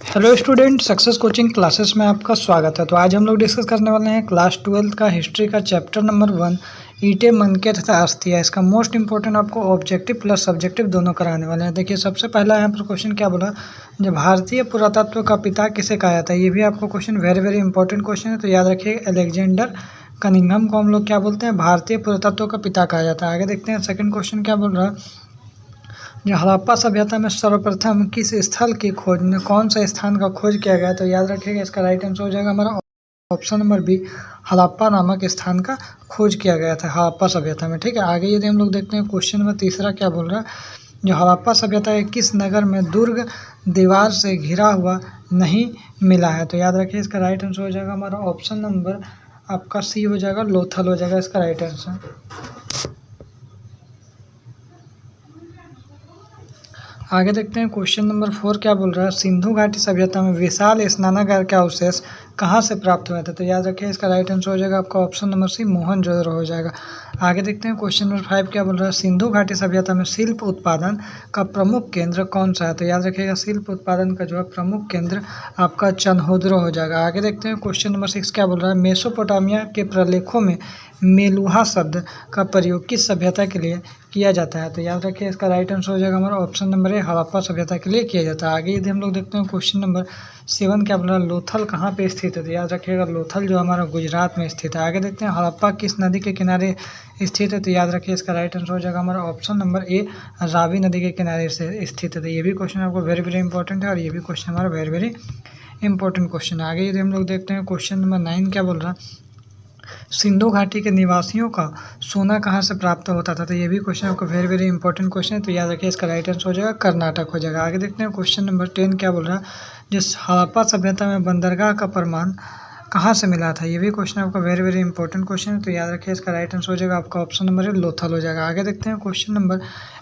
Hello student, success coaching classes में आपका स्वागत है। तो आज हम लोग डिस्कस करने वाले हैं क्लास 12 का हिस्ट्री का चैप्टर नंबर 1 ईंटें, मनके तथा अस्थियाँ। इसका मोस्ट इंपॉर्टेंट आपको ऑब्जेक्टिव प्लस सब्जेक्टिव दोनों कराने वाले हैं। देखिए, सबसे पहला यहाँ पर क्वेश्चन क्या बोला, जो भारतीय पुरातत्व का पिता किसे कहा जाता है। ये भी आपको question very very important question है, तो याद रखिए अलेक्जेंडर कनिंघम को हम लोग क्या बोलते हैं, भारतीय पुरातत्व का पिता कहा जाता है। आगे देखते हैं सेकंड क्वेश्चन क्या बोल रहा है, जो हड़प्पा सभ्यता में सर्वप्रथम किस स्थल की खोज में कौन सा स्थान का खोज किया गया। तो याद रखिएगा इसका राइट आंसर हो जाएगा हमारा ऑप्शन नंबर बी, हड़प्पा नामक स्थान का खोज किया गया था हड़प्पा सभ्यता में। ठीक है, आगे यदि हम लोग देखते हैं क्वेश्चन नंबर तीसरा क्या बोल रहा है, जो हड़प्पा सभ्यता के किस नगर में दुर्ग दीवार से घिरा हुआ नहीं मिला है। तो याद रखिए इसका राइट आंसर हो जाएगा हमारा ऑप्शन नंबर आपका सी हो जाएगा, लोथल हो जाएगा इसका राइट आंसर। आगे देखते हैं क्वेश्चन नंबर 4 क्या बोल रहा है, सिंधु घाटी सभ्यता में विशाल स्नानागार के अवशेष कहाँ से प्राप्त हुए थे। तो याद रखिए इसका राइट आंसर हो जाएगा आपका ऑप्शन नंबर सी, मोहनजोदड़ो हो जाएगा। आगे देखते हैं क्वेश्चन नंबर 5 क्या बोल रहा है, सिंधु घाटी सभ्यता में शिल्प उत्पादन का प्रमुख केंद्र कौन सा है। तो याद रखिएगा शिल्प उत्पादन का जो है प्रमुख केंद्र आपका चन्होद्रो हो जाएगा। आगे देखते हैं क्वेश्चन नंबर 6 क्या बोल रहा है, मेसोपोटामिया के प्रलेखों में मेलुहा शब्द का प्रयोग किस सभ्यता के लिए किया जाता है। तो याद रखिए इसका राइट आंसर हो जाएगा हमारा ऑप्शन नंबर ए, हड़प्पा सभ्यता के लिए किया जाता है। आगे यदि हम लोग देखते हैं क्वेश्चन नंबर 7 क्या बोल रहा है, लोथल कहाँ पे स्थित है। तो याद रखिएगा लोथल जो हमारा गुजरात में स्थित है। आगे देखते हैं हड़प्पा किस नदी के किनारे स्थित है। तो याद रखिए इसका राइट आंसर हो जाएगा हमारा ऑप्शन नंबर ए, रावी नदी के किनारे से स्थित है। तो ये भी क्वेश्चन आपको वेरी वेरी इंपॉर्टेंट है और ये भी क्वेश्चन हमारा वेरी वेरी इंपॉर्टेंट क्वेश्चन है। आगे यदि हम लोग देखते हैं क्वेश्चन नंबर 9 क्या बोल रहा है, सिंधु घाटी के निवासियों का सोना कहाँ से प्राप्त होता था। तो ये भी क्वेश्चन आपको वेरी वेरी इंपॉर्टेंट क्वेश्चन है, तो याद रखिए इसका राइट आंसर हो जाएगा कर्नाटक हो जाएगा। आगे देखते हैं क्वेश्चन नंबर 10 क्या बोल रहा है, जिस हड़प्पा सभ्यता में बंदरगाह का प्रमाण कहाँ से मिला था। ये भी क्वेश्चन आपका वेरी वेरी इंपॉर्टेंट क्वेश्चन है, तो याद रखिए इसका राइट आंसर हो जाएगा आपका ऑप्शन नंबर ए, लोथल हो जाएगा। आगे देखते हैं क्वेश्चन नंबर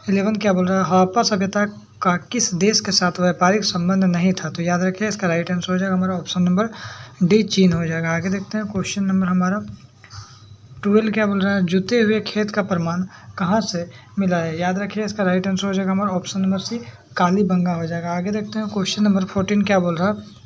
11 क्या बोल रहा है, हड़प्पा सभ्यता का किस देश के साथ व्यापारिक संबंध नहीं था। तो याद रखिए इसका राइट आंसर हो जाएगा हमारा ऑप्शन नंबर डी, चीन हो जाएगा। आगे देखते हैं क्वेश्चन नंबर हमारा 12 क्या बोल रहा है, जुते हुए खेत का प्रमाण कहाँ से मिला है। याद रखिए इसका राइट आंसर हो जाएगा हमारा ऑप्शन नंबर सी, कालीबंगा हो जाएगा। आगे देखते हैं क्वेश्चन नंबर 14 क्या बोल रहा है,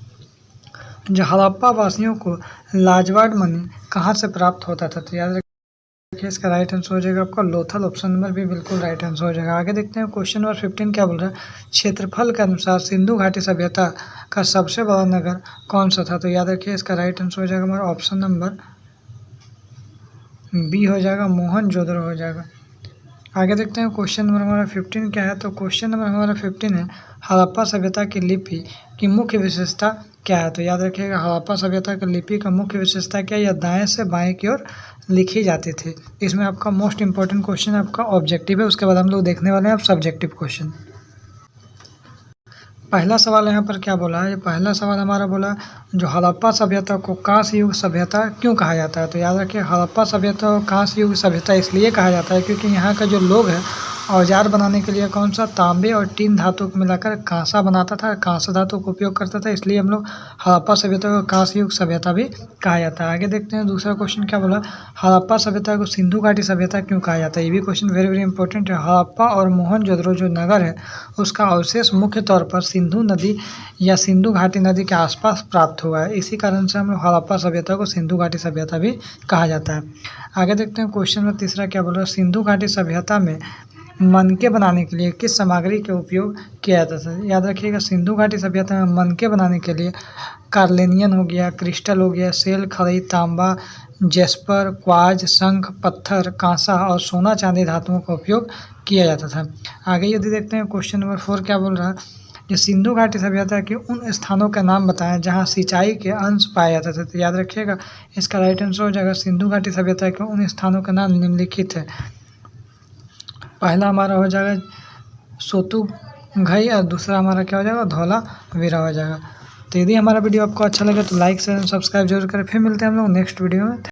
जो हड़प्पा वासियों को लाजवाब मणि कहाँ से प्राप्त होता था। तो याद रखिए इसका राइट आंसर हो जाएगा आपका लोथल, ऑप्शन नंबर भी बिल्कुल राइट आंसर हो जाएगा। आगे देखते हैं क्वेश्चन नंबर 15 क्या बोल रहा है, क्षेत्रफल के अनुसार सिंधु घाटी सभ्यता का सबसे बड़ा नगर कौन सा था। तो याद रखिए इसका राइट आंसर हो जाएगा हमारा ऑप्शन नंबर बी हो जाएगा, मोहनजोदड़ो हो जाएगा। आगे देखते हैं क्वेश्चन नंबर हमारा 15 क्या है। तो क्वेश्चन नंबर हमारा 15 है, हड़प्पा सभ्यता की लिपि की मुख्य विशेषता क्या है। तो याद रखिएगा हड़प्पा सभ्यता की लिपि का मुख्य विशेषता क्या है, यह दाएं से बाएं की ओर लिखी जाती थी। इसमें आपका मोस्ट इंपॉर्टेंट क्वेश्चन आपका ऑब्जेक्टिव है, उसके बाद हम लोग देखने वाले हैं अब सब्जेक्टिव क्वेश्चन। पहला सवाल यहाँ पर क्या बोला है, पहला सवाल हमारा बोला, जो हड़प्पा सभ्यता को कांस्य युग सभ्यता क्यों कहा जाता है। तो याद रखिए हड़प्पा सभ्यता को कांस्य युग सभ्यता इसलिए कहा जाता है क्योंकि यहाँ का जो लोग है औजार बनाने के लिए कौन सा, तांबे और टीन धातु को मिलाकर कांसा बनाता था, कांसा धातु का उपयोग करता था, इसलिए हम लोग हड़प्पा सभ्यता को कांस्य युग सभ्यता भी कहा जाता है। आगे देखते हैं दूसरा क्वेश्चन क्या बोला, हड़प्पा सभ्यता को सिंधु घाटी सभ्यता क्यों कहा जाता है। ये भी क्वेश्चन वेरी वेरी इंपॉर्टेंट है। हड़प्पा और मोहनजोदड़ो जो नगर है उसका अवशेष मुख्य तौर पर सिंधु नदी या सिंधु घाटी नदी के आसपास प्राप्त हुआ है, इसी कारण से हम लोग हड़प्पा सभ्यता को सिंधु घाटी सभ्यता भी कहा जाता है। आगे देखते हैं क्वेश्चन में तीसरा क्या बोल रहा है, सिंधु घाटी सभ्यता में मनके बनाने के लिए किस सामग्री का उपयोग किया जाता था। याद रखिएगा सिंधु घाटी सभ्यता में मनके बनाने के लिए कार्लेनियन हो गया, क्रिस्टल हो गया, सेल, खड़ी, तांबा, जेस्पर, क्वार्ज, शंख, पत्थर, कांसा और सोना चांदी धातुओं का उपयोग किया जाता था। आगे यदि देखते हैं क्वेश्चन नंबर 4 क्या बोल रहा है, जो सिंधु घाटी सभ्यता के उन स्थानों का नाम बताएं जहां सिंचाई के अंश पाए जाते थे। तो याद रखिएगा इसका राइट आंसर हो जाएगा सिंधु घाटी सभ्यता के उन स्थानों का नाम निम्नलिखित है। पहला हमारा हो जाएगा सोतुघई और दूसरा हमारा क्या हो जाएगा, धौलावीरा हो जाएगा। तो यदि हमारा वीडियो आपको अच्छा लगे तो लाइक शेयर सब्सक्राइब जरूर करें। फिर मिलते हैं हम लोग नेक्स्ट वीडियो में।